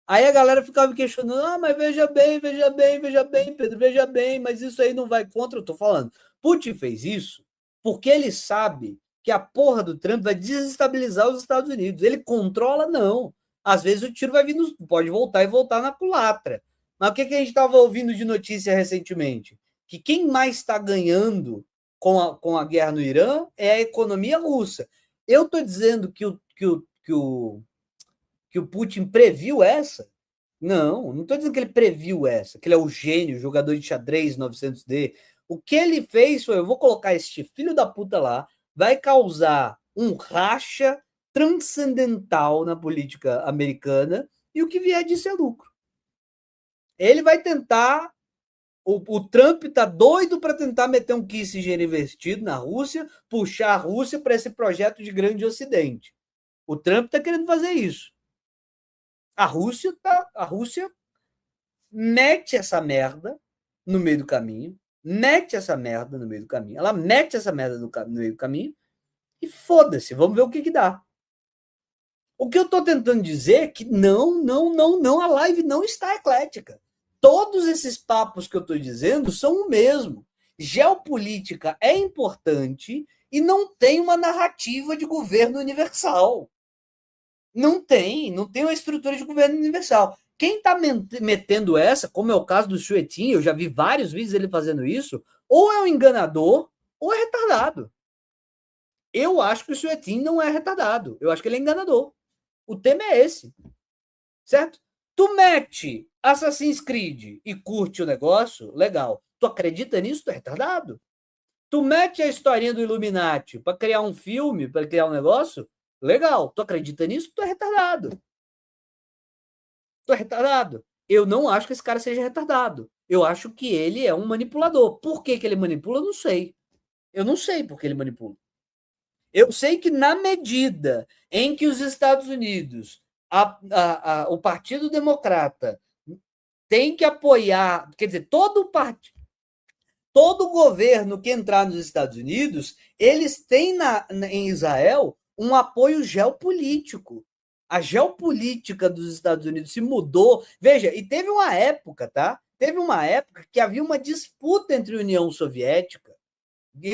Aí a galera ficava me questionando: ah, mas veja bem, Pedro, veja bem, mas isso aí não vai contra. Eu tô falando. Putin fez isso porque ele sabe que a porra do Trump vai desestabilizar os Estados Unidos. Ele controla, não. Às vezes o tiro vai vir, pode voltar e voltar na culatra. Mas o que a gente estava ouvindo de notícia recentemente? Que quem mais está ganhando com a guerra no Irã é a economia russa. Eu estou dizendo que o Putin previu essa? Não, não estou dizendo que ele previu essa, que ele é o gênio, jogador de xadrez 900D. O que ele fez foi: eu vou colocar este filho da puta lá, vai causar um racha transcendental na política americana e o que vier disso é lucro. Ele vai tentar. O Trump tá doido para tentar meter um Kissinger investido na Rússia, puxar a Rússia para esse projeto de grande Ocidente. O Trump está querendo fazer isso. A Rússia mete essa merda no meio do caminho, mete essa merda no meio do caminho, ela mete essa merda no meio do caminho e foda-se, vamos ver o que dá. O que eu tô tentando dizer é que não, a live não está eclética. Todos esses papos que eu tô dizendo são o mesmo. Geopolítica é importante e não tem uma narrativa de governo universal. Não tem uma estrutura de governo universal. Quem está metendo essa, como é o caso do Chuetin, eu já vi vários vídeos dele fazendo isso, ou é um enganador ou é retardado. Eu acho que o Chuetin não é retardado. Eu acho que ele é enganador. O tema é esse, certo? Tu mete Assassin's Creed e curte o negócio, legal. Tu acredita nisso? Tu é retardado. Tu mete a historinha do Illuminati para criar um filme, para criar um negócio, legal. Tu acredita nisso? Tu é retardado. Tu é retardado. Eu não acho que esse cara seja retardado. Eu acho que ele é um manipulador. Por que, que ele manipula? Eu não sei. Eu não sei por que ele manipula. Eu sei que na medida em que os Estados Unidos, o Partido Democrata, tem que apoiar, quer dizer, todo governo que entrar nos Estados Unidos, eles têm em Israel um apoio geopolítico. A geopolítica dos Estados Unidos se mudou. Veja, e teve uma época, tá? Teve uma época que havia uma disputa entre a União Soviética.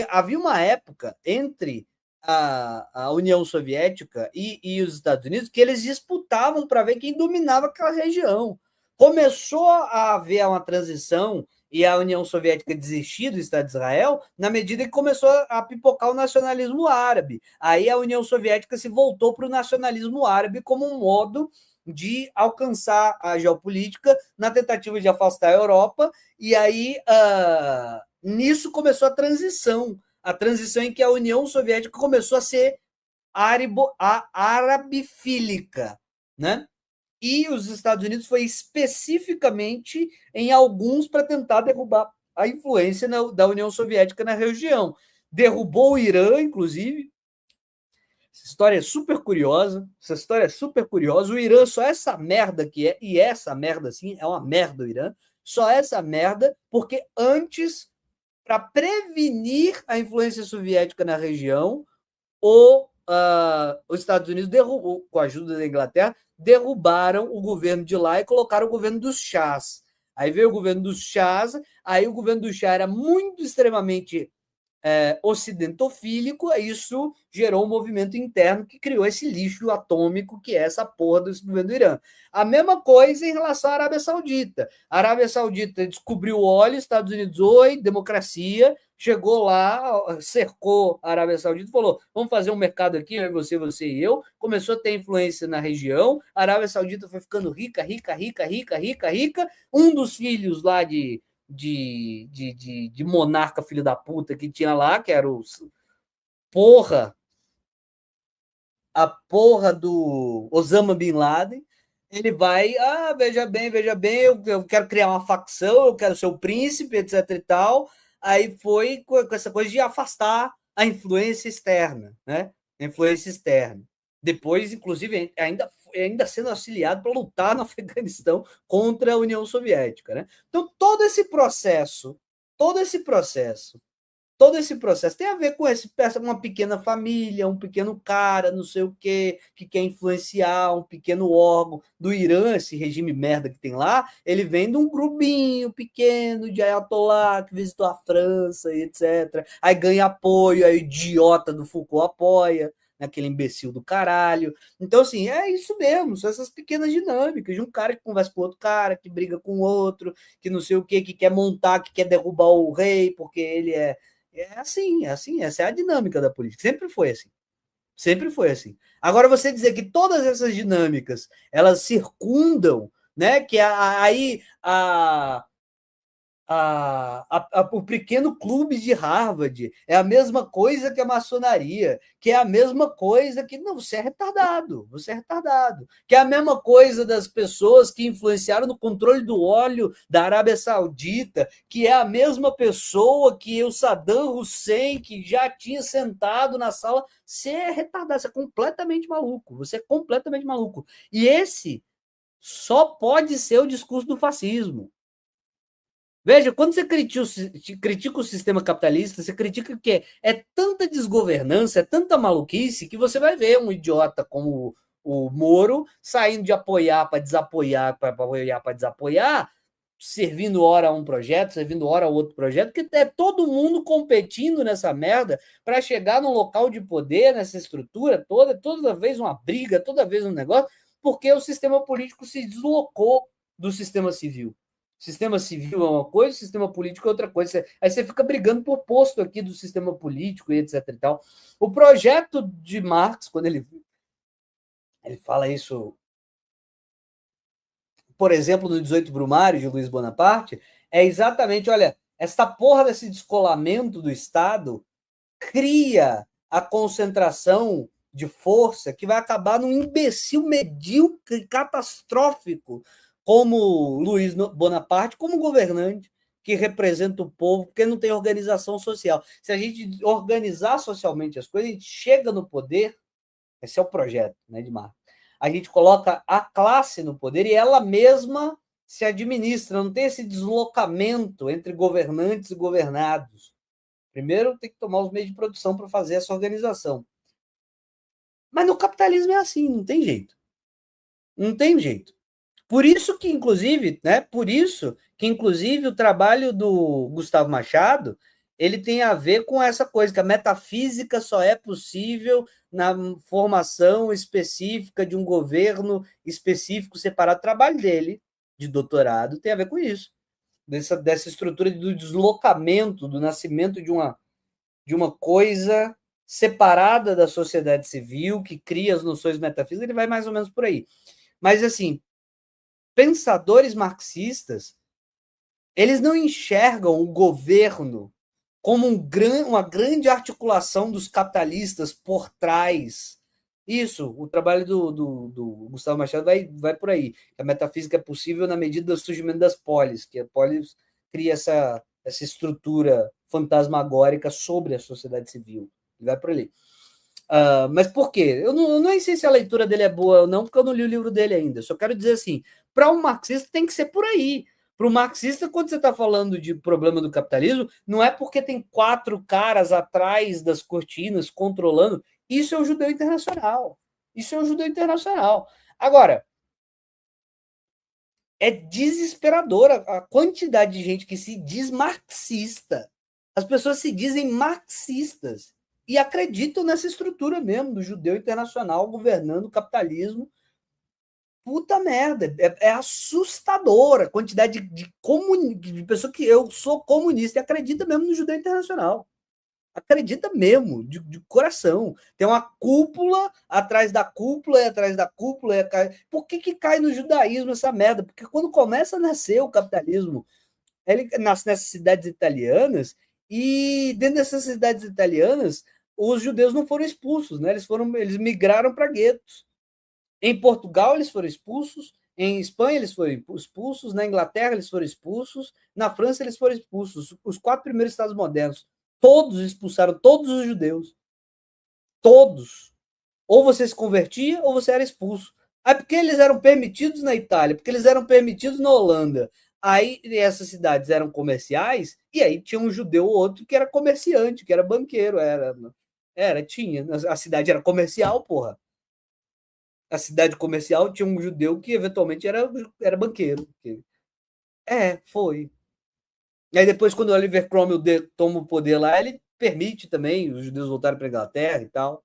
Havia uma época entre a União Soviética e os Estados Unidos que eles disputavam para ver quem dominava aquela região. Começou a haver uma transição e a União Soviética desistir do Estado de Israel na medida que começou a pipocar o nacionalismo árabe. Aí a União Soviética se voltou para o nacionalismo árabe como um modo de alcançar a geopolítica na tentativa de afastar a Europa. E aí nisso começou a transição em que a União Soviética começou a ser arabifílica, né? E os Estados Unidos foi especificamente em alguns para tentar derrubar a influência da União Soviética na região. Derrubou o Irã, inclusive. Essa história é super curiosa. Essa história é super curiosa. O Irã só é essa merda que é, e essa merda, sim, é uma merda o Irã. Só é essa merda porque antes, para prevenir a influência soviética na região, os Estados Unidos derrubou, com a ajuda da Inglaterra, derrubaram o governo de lá e colocaram o governo dos chás. Aí veio o governo dos chás, aí o governo do chá era muito extremamente ocidentofílico, isso gerou um movimento interno que criou esse lixo atômico que é essa porra do governo do Irã. A mesma coisa em relação à Arábia Saudita. A Arábia Saudita descobriu o óleo, Estados Unidos, oi, democracia, chegou lá, cercou a Arábia Saudita e falou: vamos fazer um mercado aqui, você e eu. Começou a ter influência na região. A Arábia Saudita foi ficando rica, rica, rica, rica, rica, rica. Um dos filhos lá de monarca filho da puta que tinha lá, que era o porra, a porra do Osama Bin Laden. Ele vai, veja bem, eu quero criar uma facção, eu quero ser o príncipe, etc e tal. Aí foi com essa coisa de afastar a influência externa, né? A influência externa. Depois, inclusive, ainda sendo auxiliado para lutar no Afeganistão contra a União Soviética, né? Então, todo esse processo todo esse processo tem a ver com uma pequena família, um pequeno cara, não sei o quê, que quer influenciar um pequeno órgão do Irã, esse regime merda que tem lá, ele vem de um grupinho pequeno de ayatollah que visitou a França e etc. Aí ganha apoio, aí o idiota do Foucault apoia, aquele imbecil do caralho. Então, assim, é isso mesmo, são essas pequenas dinâmicas de um cara que conversa com outro cara, que briga com outro, que não sei o quê, que quer montar, que quer derrubar o rei, porque ele é assim, essa é a dinâmica da política. Sempre foi assim. Sempre foi assim. Agora, você dizer que todas essas dinâmicas elas circundam, né? Que aí o pequeno clube de Harvard é a mesma coisa que a maçonaria, que é a mesma coisa que. Não, você é retardado, você é retardado. Que é a mesma coisa das pessoas que influenciaram no controle do óleo da Arábia Saudita, que é a mesma pessoa que o Saddam Hussein, que já tinha sentado na sala. Você é retardado, você é completamente maluco, você é completamente maluco. E esse só pode ser o discurso do fascismo. Veja, quando você critica o sistema capitalista, você critica que é tanta desgovernança, é tanta maluquice, que você vai ver um idiota como o Moro saindo de apoiar para desapoiar, para apoiar para desapoiar, servindo hora a um projeto, servindo hora a outro projeto, porque é todo mundo competindo nessa merda para chegar num local de poder, nessa estrutura toda vez uma briga, toda vez um negócio, porque o sistema político se deslocou do sistema civil. O sistema civil é uma coisa, o sistema político é outra coisa. Aí você fica brigando por posto aqui do sistema político e etc e tal. O projeto de Marx, quando ele fala isso, por exemplo, no 18 Brumário, de Luiz Bonaparte, é exatamente, olha, essa porra desse descolamento do Estado cria a concentração de força que vai acabar num imbecil medíocre, catastrófico, como Luiz Bonaparte, como governante, que representa o povo, porque não tem organização social. Se a gente organizar socialmente as coisas, a gente chega no poder, esse é o projeto, né, de Marx. A gente coloca a classe no poder e ela mesma se administra, não tem esse deslocamento entre governantes e governados. Primeiro tem que tomar os meios de produção para fazer essa organização. Mas no capitalismo é assim, não tem jeito. Não tem jeito. Por isso que, inclusive, o trabalho do Gustavo Machado ele tem a ver com essa coisa, que a metafísica só é possível na formação específica de um governo específico separado. O trabalho dele, de doutorado, tem a ver com isso. Dessa estrutura do deslocamento, do nascimento de uma coisa separada da sociedade civil, que cria as noções metafísicas, ele vai mais ou menos por aí. Mas, assim, pensadores marxistas, eles não enxergam o governo como uma grande articulação dos capitalistas por trás. Isso, o trabalho do Gustavo Machado vai por aí. A metafísica é possível na medida do surgimento das polis, que a polis cria essa estrutura fantasmagórica sobre a sociedade civil. Ele vai por ali. Mas por quê? Eu não sei se a leitura dele é boa ou não, porque eu não li o livro dele ainda. Só quero dizer assim, para um marxista tem que ser por aí. Para o marxista, quando você está falando de problema do capitalismo, não é porque tem 4 caras atrás das cortinas controlando. Isso é o judeu internacional. Isso é o judeu internacional. Agora, é desesperadora a quantidade de gente que se diz marxista. As pessoas se dizem marxistas e acreditam nessa estrutura mesmo do judeu internacional governando o capitalismo. Puta merda, é assustadora a quantidade de pessoa que eu sou comunista e acredita mesmo no judeu internacional. Acredita mesmo, de coração. Tem uma cúpula atrás da cúpula e atrás da cúpula. Por que cai no judaísmo essa merda? Porque quando começa a nascer o capitalismo, ele nasce nessas cidades italianas e dentro dessas cidades italianas os judeus não foram expulsos, né? Eles migraram para guetos. Em Portugal eles foram expulsos, em Espanha eles foram expulsos, na Inglaterra eles foram expulsos, na França eles foram expulsos. Os 4 primeiros estados modernos, todos expulsaram todos os judeus. Todos. Ou você se convertia ou você era expulso. Aí porque eles eram permitidos na Itália, porque eles eram permitidos na Holanda. Aí essas cidades eram comerciais, e aí tinha um judeu ou outro que era comerciante, que era banqueiro, tinha. A cidade era comercial, porra. A cidade comercial tinha um judeu que eventualmente era banqueiro. Foi. E aí depois, quando o Oliver Cromwell toma o poder lá, ele permite também os judeus voltarem para a Inglaterra e tal.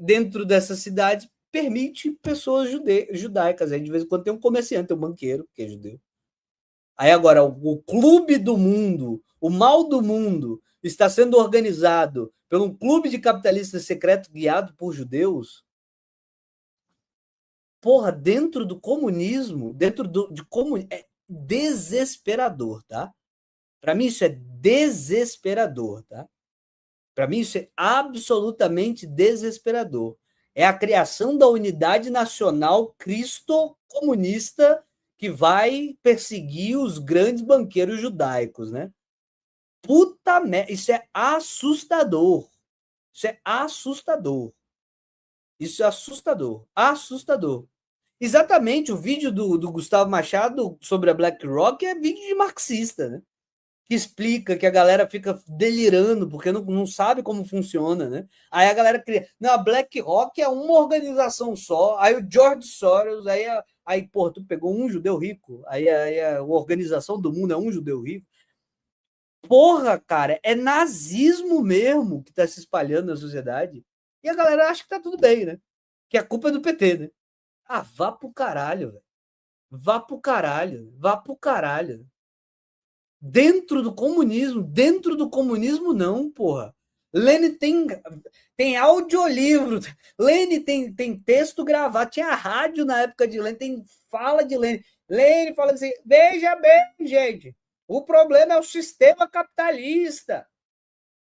Dentro dessas cidades, permite pessoas judaicas. Aí de vez em quando tem um comerciante, tem um banqueiro que é judeu. Aí agora, o clube do mundo, o mal do mundo, está sendo organizado por um clube de capitalistas secretos guiado por judeus. Porra, dentro do comunismo, é desesperador, tá? Para mim isso é desesperador, tá? Para mim isso é absolutamente desesperador. É a criação da unidade nacional cristo-comunista que vai perseguir os grandes banqueiros judaicos, né? Puta merda, isso é assustador. Isso é assustador. Isso é assustador. Assustador. Exatamente, o vídeo do Gustavo Machado sobre a BlackRock é vídeo de marxista, né? que explica que a galera fica delirando porque não sabe como funciona, né? Aí a galera cria. Não, a BlackRock é uma organização só. Aí o George Soros, aí pô, tu pegou um judeu rico, aí a organização do mundo é um judeu rico. Porra, cara, é nazismo mesmo que tá se espalhando na sociedade. E a galera acha que tá tudo bem, né? Que a culpa é do PT, né? Ah, vá pro caralho, velho. Vá pro caralho. Vá pro caralho. Dentro do comunismo não, porra. Lênin tem audiolivro, Lênin tem texto gravado, tinha rádio na época de Lênin, tem fala de Lênin. Lênin fala assim: veja bem, gente, o problema é o sistema capitalista.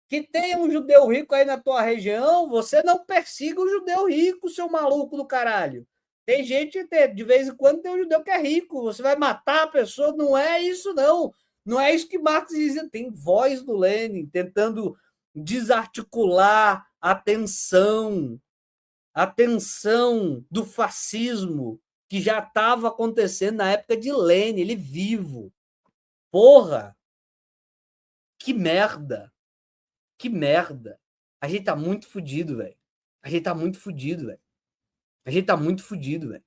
Que tem um judeu rico aí na tua região, você não persiga o judeu rico, seu maluco do caralho. Tem gente, de vez em quando, tem um judeu que é rico, você vai matar a pessoa, não é isso, não. Não é isso que Marx dizia. Tem voz do Lenin tentando desarticular a tensão do fascismo que já estava acontecendo na época de Lenin, ele vivo. Porra, que merda. Que merda. A gente tá muito fudido, velho. A gente tá muito fudido, velho. A gente tá muito fudido, velho.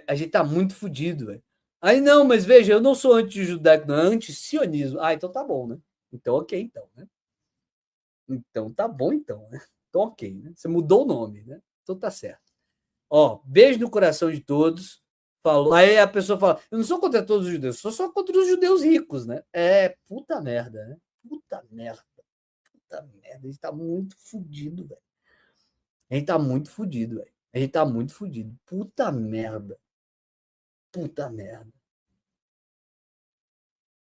A gente tá muito fudido, velho. Aí não, mas veja, eu não sou anti-judaico, não, é anti-sionismo. Ah, então tá bom, né? Então ok, então, né? Então tá bom, então, né? Então ok, né? Você mudou o nome, né? Então tá certo. Ó, beijo no coração de todos. Falou. Aí a pessoa fala: eu não sou contra todos os judeus, sou só contra os judeus ricos, né? É, puta merda, né? Puta merda. Puta merda. A gente tá muito fudido, velho. A gente tá muito fudido, velho. A gente tá muito fudido. Puta merda. Puta merda.